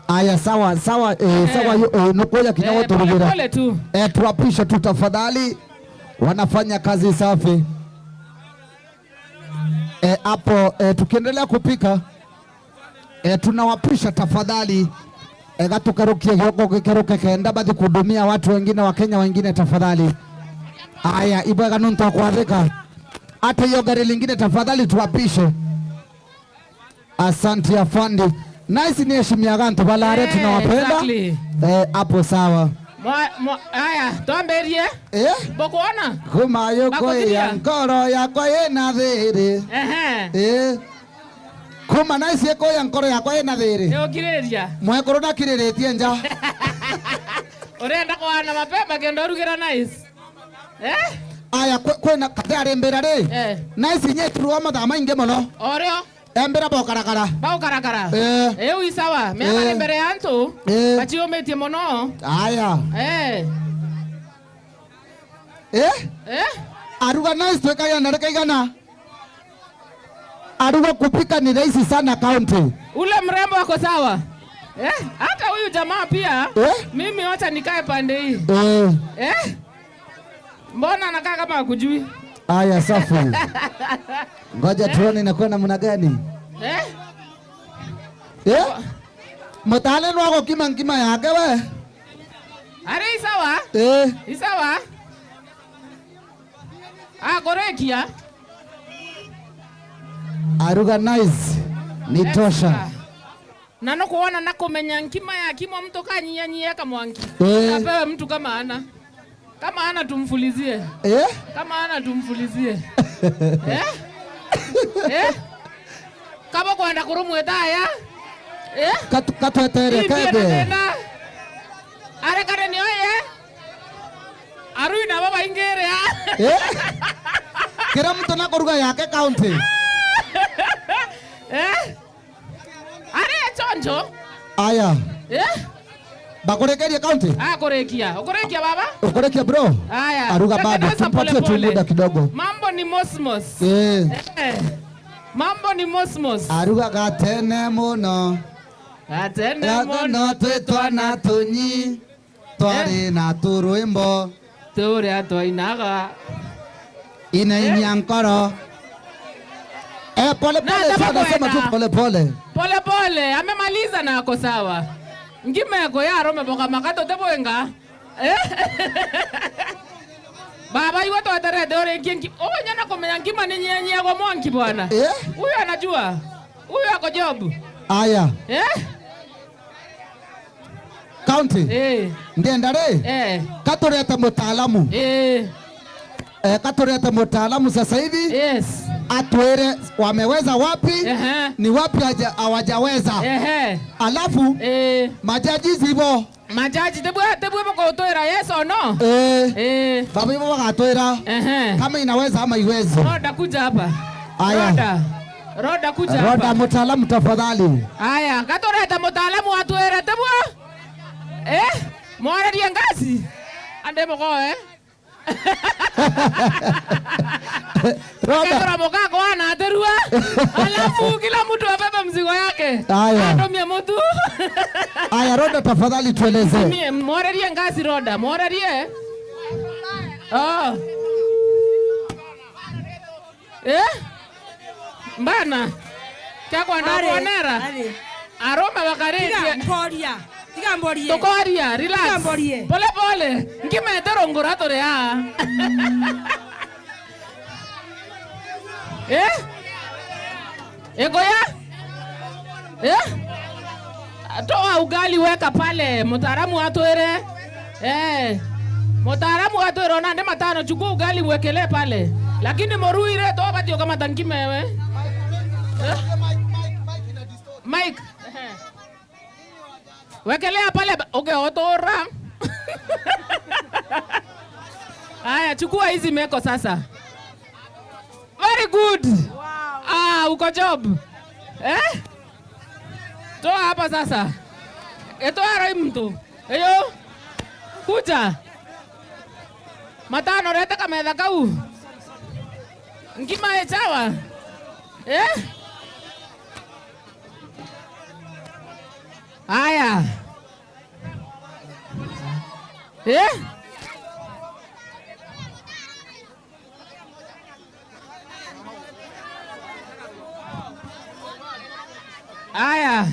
Aya sawa sawa nukoya kinyawa turugira. Pole tu. Tuwapisha tu tafadhali. Wanafanya kazi safi. Hapo tukiendelea kupika tunawapisha tafadhali. Gatukarukia yoko kikeruke kenda badi kudumia watu wengine wa Kenya wengine tafadhali. Aya ibwaga nunta kuadhika. Hata hiyo gari lingine tafadhali tuwapishe. Asante afandi. Nice ni heshimia gantu balare tunawapenda. Hapo sawa. Aya, tuamberie. Bokuona? Kuma yoko ya nkoro yako yena thiri. Kuma nice yako ya nkoro yako yena thiri. Yo kireria. Mwekoro na kireretie nja. Orenda kwana mapema kendo rugira nice. Aya kwena katare mberare. Nice nyetu wa madama inge mono. Oreo. Embera bokarakara. Bokarakara. Isawa. Mema embere antu. Bachio metie mono. Aya. Aruga nice tuweka ya nareka igana. Aruga kupika ni rahisi sana county. Ule mrembo wako sawa. Hata huyu jamaa pia. Mimi wacha nikae pande hii. Mbona anakaa kama hakujui? Aya safi. Ngoja tuone inakuwa namna gani. Mtaleno wako kima yake we. Are isawa? Isawa? Korekia. Aruga nice. Ni tosha. Nano kuona nakomenya nkima ya kimo mtu kanyia kama wangi. Kapewe mtu kama ana. Kama ana tumfulizie. Kama ana tumfulizie. Kama kwenda kurumwetaya. Katwetere kebe. Are kare ni oye. Arui na baba ingere ya. Kira mtu na kuruga yake county. Are chonjo. Aya. Bakorekia county? Korekia. Ukorekia baba? Ukorekia bro? Aya. Aruga bado. Tupatie tu muda kidogo. Mambo ni mosmos. Mambo ni mosmos. Aruga gatene muno. Gatene muno twetwa na tunyi. Twari na turuimbo. Turi atwainaga. Ina nkoro. Pole pole sana sema tu pole pole. Pole pole. Amemaliza na ako sawa. Ngime yako ya Rome boka makato teboenga. Baba iwato atare dore kingi. Nyana komenya ngima ni nyenye kwa mwangi bwana. Huyu anajua. Huyu ako job. Aya. County. Ndiendare. Katoreta mtaalamu. Katoreta mtaalamu sasa hivi. Yes. Atuere wameweza wapi? Ni wapi hawajaweza? Alafu majaji zibo. Majaji tebu bako utoera yes or no? Baba ibo wakatoera. Kama inaweza ama iwezi. Roda kuja hapa. Aya. Roda kuja hapa. Roda mtaalamu tafadhali. Aya, katoreta mtaalamu atuera tebu. Mwana riangasi. Ande mko Roda boka kwa na aterua. Alafu kila mtu abebe mzigo yake. Aya. Ndomia mtu. Aya Roda tafadhali tueleze. Mimi morerie ngazi Roda, morerie. Mbana. Kya kwa ndakuonera. Aroma bakaretie. Mporia. Tigamborie. Tokoria, relax. Tigamborie. Pole pole. Ngimetero ngurato rea. Egoya? Toa ugali weka pale. Mtaalamu atoere. Mtaalamu atoere ona ndema tano chukua ugali uwekele pale. Lakini moruire toa batio kama tankimewe. Mike. Wekelea pale otora. Aya, chukua hizi meko sasa. Very good. Wow. Uko job. Toa hapa sasa. Toa mtu. Eyo. Kuja. Matano reta kamedha kau. Ngima echawa. Aya.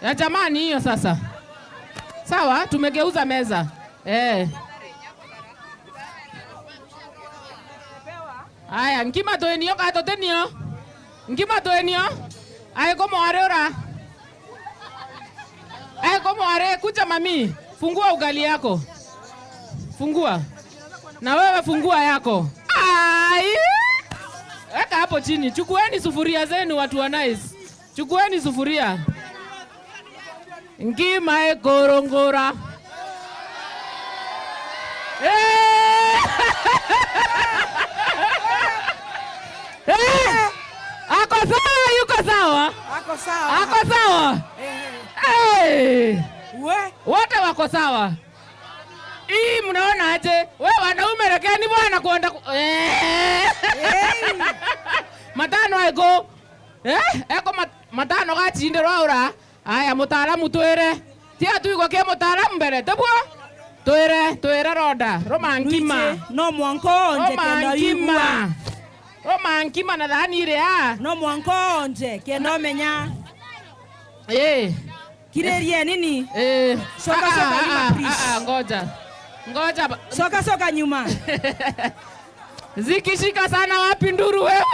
Ya jamani hiyo sasa. Sawa, tumegeuza meza. Aya, nkima toenio kato tenio. Nkima toenio. Aya como areora. Aya como are kuja mami. Fungua ugali yako. Fungua. Na wewe fungua yako. Ai! Weka hapo chini. Chukueni sufuria zenu watu wa nice. Chukueni sufuria. Ngima ekorongora. Ako sawa, yuko sawa? Ako sawa. Ako sawa? Wote wako sawa. Hii mnaona aje? Wewe wanaume rekeni bwana kuenda matano aiko. Eko matano gachinde rwaura. Aya mutaalamu twere. Tia tu iko ke mutaalamu mbere. Tebwo. Twere roda. Roma ngima. No mwankonje kenda igua. Roma ngima na dhani ile No mwankonje kenda menya. Kirerie nini? Soka nyuma please. Ngoja. Soka nyuma. Zikishika sana wapi nduru wewe?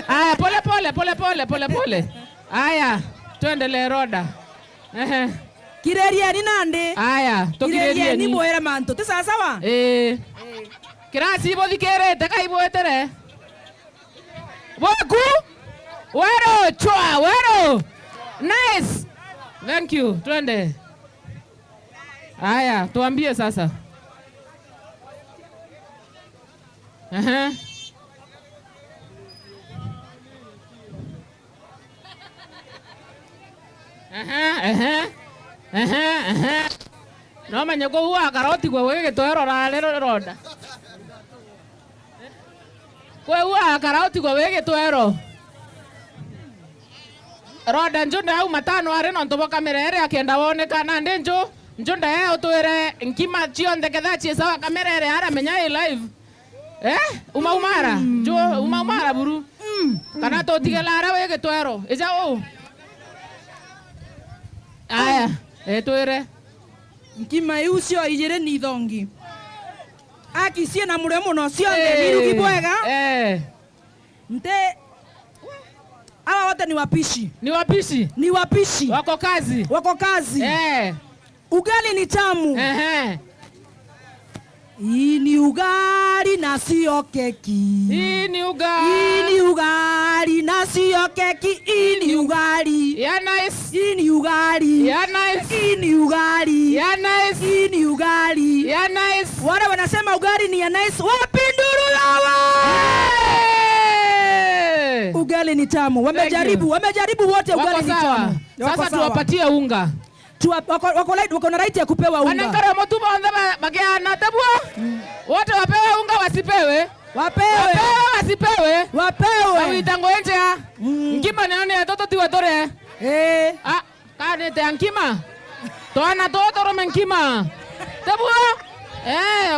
Aya pole. Aya, tuendelee roda. Kirerie ni nande? Aya, kirerie ni boera manto. Te sawa? Kirasi ibo dikerete kai boetere. Boku? Wero, chwa, wero. Nice. Thank you. Twende. Aya, tuambie sasa. No manya ko huwa karoti kwa wewe toero rale roda. Kwa huwa karoti kwa wewe toero. Roda njunda au matano are no ntobo kamera ere akenda wonekana ndenjo njunda yao twere nkima chionde kethachi sawa kamera ere ara menya live. Umaumara jo umaumara buru. Kana to tigela wewe toero. Eja o. Aya, twere. Nkima iucio ijire ni thongi. Akisie na muremo no cionde mirugi bwega. Nte hawa wote ni wapishi. Ni wapishi. Wako kazi. Ugali ni tamu. Hii ni ugali na sio keki. Hii ni ugali na sio keki. Hii ni ugali. Ya nice. Hii ni ugali. Ya nice. Hii ni ugali. Ya nice. Hii ni ugali. Ya nice. Wale wanasema ugali ni ya nice. Wapinduru lawa. Ugali ni tamu. Wamejaribu wote ugali ni tamu. Sasa tuwapatie unga. Wako na right ya kupewa unga. Wanangara motuba onda bageana tabwa. Wote wapewe unga wasipewe. Wapewe. Awitango enja. Nkima nani atoto tiwa tore. Kane te ankima. Toana toto rome nkima. Tabwa.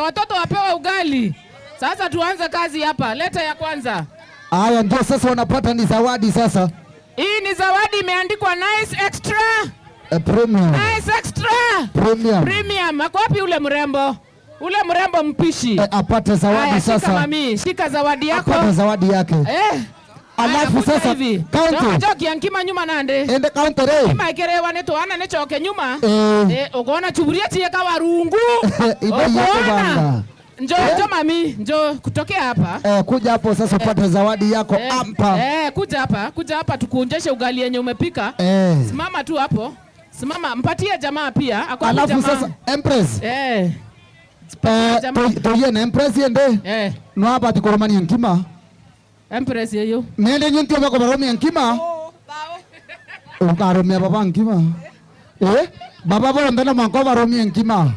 Watoto wapewe ugali. Sasa tuanze kazi hapa. Leta ya kwanza. Aya ndio sasa wanapata ni zawadi sasa. Hii ni zawadi imeandikwa nice extra. Premium. Nice extra. Premium. Ako wapi ule mrembo? Ule mrembo mpishi. Apate zawadi sasa. Shika mami, shika zawadi yako. Apate zawadi yake. Alafu sasa counter. Joki yankima nyuma nande. Ende counter. Kima ikerewa neto ana nechoke nyuma. Ugoona chuburia tie kawa rungu. Ibe yako banga. Njoo mami, njoo kutokea hapa. Kuja hapo sasa upate zawadi yako ampa. Kuja hapa tukuonjeshe ugali yenye umepika. Simama tu hapo. Simama, mpatie jamaa pia. Alafu sasa Empress. Toye na Empress yende. No hapa tikoromani nkima. Empress yeyo. Nende nyunti bako baromi nkima. Ukaromia baba nkima. Baba bora mbena manko baromi nkima.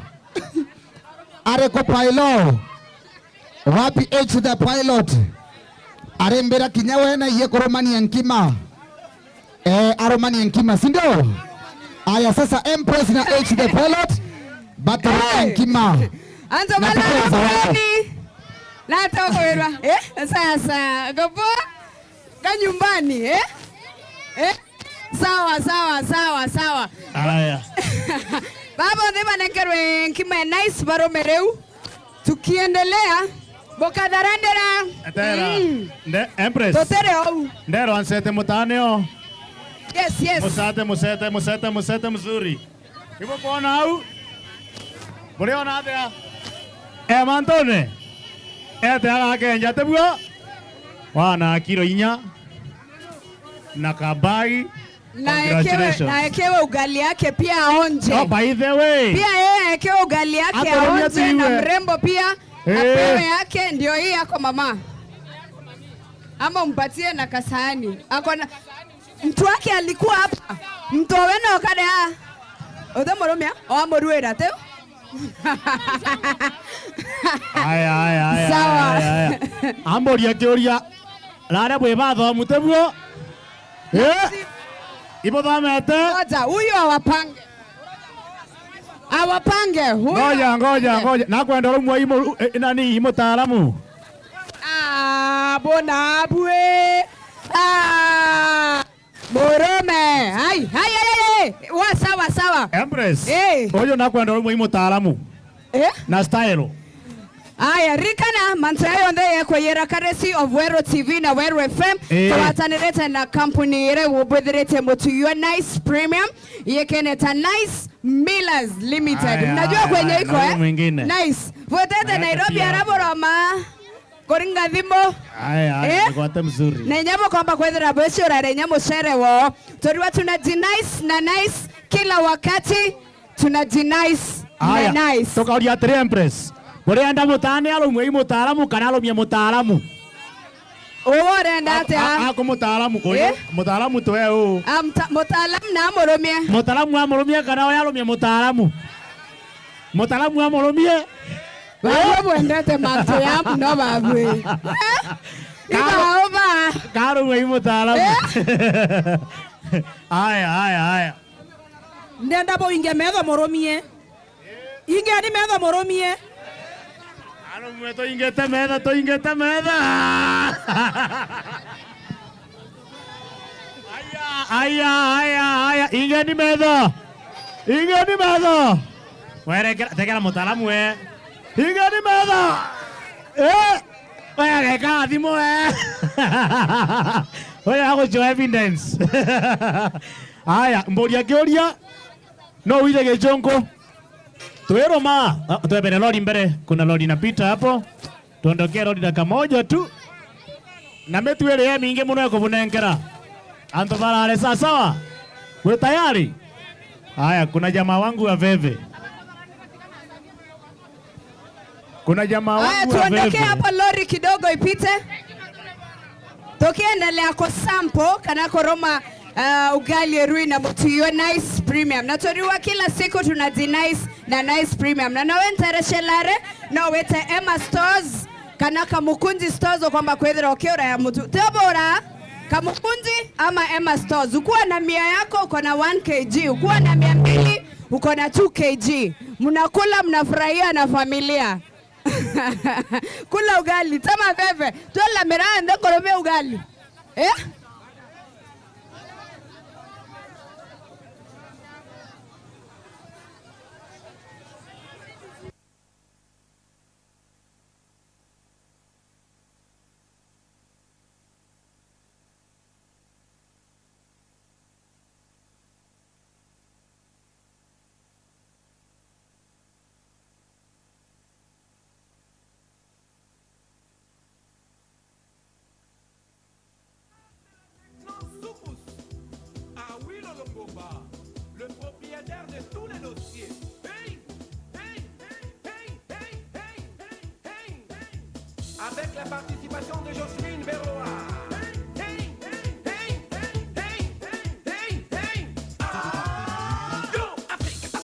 Are ko pilot. Wapi H the pilot. arembera kinya wena iye koromania nkima. Aromania nkima, si ndio? Aya sasa Empress na H the pilot battle nkima. Anzo malani. Lata kwa sasa gopo kanyumbani sawa. Aya. Baba ndema nekerwe nkima nice baromereu. Tukiendelea Bokadarandera. Atera. Empress. Totere au. Ndero ansete mutaneo. Yes. Musete mzuri. Ibo kona au. Muriona atia. Mantone. Ete aga kenja tebuo. Wana kilo inya. Nakabai. Na ekewe ugali yake pia aonje. Oh, by the way. Pia yeye ekewe ugali yake aonje na mrembo pia. Apewe yake ndio hii yako mama. Ama mpatie na kasahani. Akona mtu wake alikuwa hapa. Mtu wena wakade ha. Oda moromia. Owa moruera teo. Aya. Sawa. Amboria kioria. Lara bwe batho mutebuo. Ibo thamete. Ngoja, huyu awapange. Ngoja. Nakwenda rumwa nani mutaalamu. Bona bwe. Morome. Hai. Sawa. Empress. Oyo nakwenda rumwa mutaalamu. Na style. Aya, rikana mantrayo ndeye kwa yera karesi of Wero TV na Wero FM. Tuwatanirete na kampuni yere wubwithirete mutu you nice premium. Yekeneta nice Millers Limited. Mnajua kwenye iko Nice. Votete Nairobi araboroma. Koringa dhimbo. Aya, kwa mzuri. Na nyamo kwamba kwethera bwesi urare nyamo shere wo. Toriwa tunajinice na nice kila wakati. Tunajinice na nice. Toka ulia 3 Empress. Murienda mutane alumwe mutaalamu kana alumye mutaalamu. Orenda atia. Ako mutaalamu koyo. Mutaalamu to o. Mutaalamu na amoromie. Mutaalamu amoromie kana oya alumye mutaalamu. Mutaalamu amoromie. Baba mwendete manto ya no babwe. Ikaoba. Karo mwe mutaalamu. Aya. Ndenda bo inge medho moromie. Inge ani medho moromie. Ano mwe to ingete medha. Aya. Inge ni medha. Were tekela mutaalamu we. Inge ni medha. Oya keka thimo Oya hago show evidence. Aya, mboria kioria. No uile gejongo. Tuero ma. Tuepele lori mbele. Kuna lori inapita hapo. Tuondokea lori dakika moja tu. Na metuele ya mingi muno ya kuvunenkera. Anto barale sawa. Wewe tayari? Haya, kuna jamaa wangu wa Veve. Tuondokee hapo lori kidogo ipite. Tukiendelea kwa sample kana koroma ugali rui na mtuyo nice premium. Na toriwa kila siku tunajinice na nice premium. Na nawe ntereshelare na wete Emma Stores kana Kamukunji Stores kwamba kwethera okiora ya mtu. Tebora Kamukunji ama Emma Stores. Ukuwa na 100 yako uko na 1 kg, ukuwa na 200 uko na 2 kg. Mnakula mnafurahia na familia. Kula ugali tama Veve. Tola miranda korome ugali. Le propriétaire de tous les dossiers. Hey! Avec la participation de Jocelyne Berroa.